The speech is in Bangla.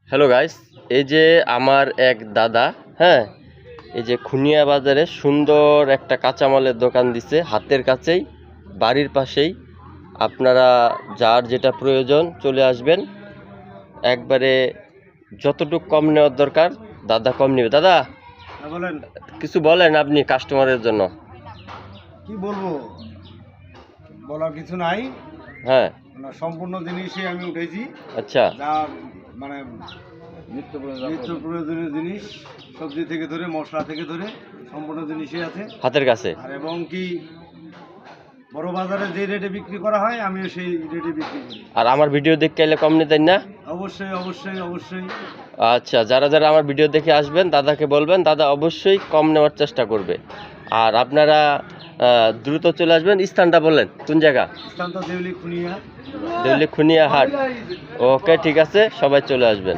হ্যালো গাইস, এই যে আমার এক দাদা, হ্যাঁ, এই যে খুনিয়া বাজারে সুন্দর একটা কাঁচামালের দোকান দিছে, হাতের কাছেই, বাড়ির পাশেই। আপনারা যার যেটা প্রয়োজন চলে আসবেন, একবারে যতটুকু কম নেওয়ার দরকার দাদা কম নেবে। দাদা বলেন, কিছু বলেন আপনি কাস্টমারের জন্য। কি বলবো, বলার কিছু নাই। হ্যাঁ, সম্পূর্ণ জিনিসই আমি উঠেছি, আচ্ছা, যা মানে নিত্য প্রয়োজনীয় জিনিস, সবজি থেকে ধরে মশলা থেকে ধরে সম্পূর্ণ জিনিসই আছে হাতের কাছে। আর এবং কি বড় বাজারে যে রেটে বিক্রি করা হয় আমিও সেই রেটে বিক্রি করি। আর আমার ভিডিও দেখতে এলে কম নিতেন না? অবশ্যই অবশ্যই অবশ্যই। আচ্ছা, যারা যারা আমার ভিডিও দেখে আসবেন দাদাকে বলবেন, দাদা অবশ্যই কম নেওয়ার চেষ্টা করবে। আর আপনারা দ্রুত চলে আসবেন। স্থানটা বললেন কোন জায়গা? স্থান তো দেউলি খুনিয়া। দেউলি খুনিয়া হাট। ওকে, ঠিক আছে, সবাই চলে আসবেন।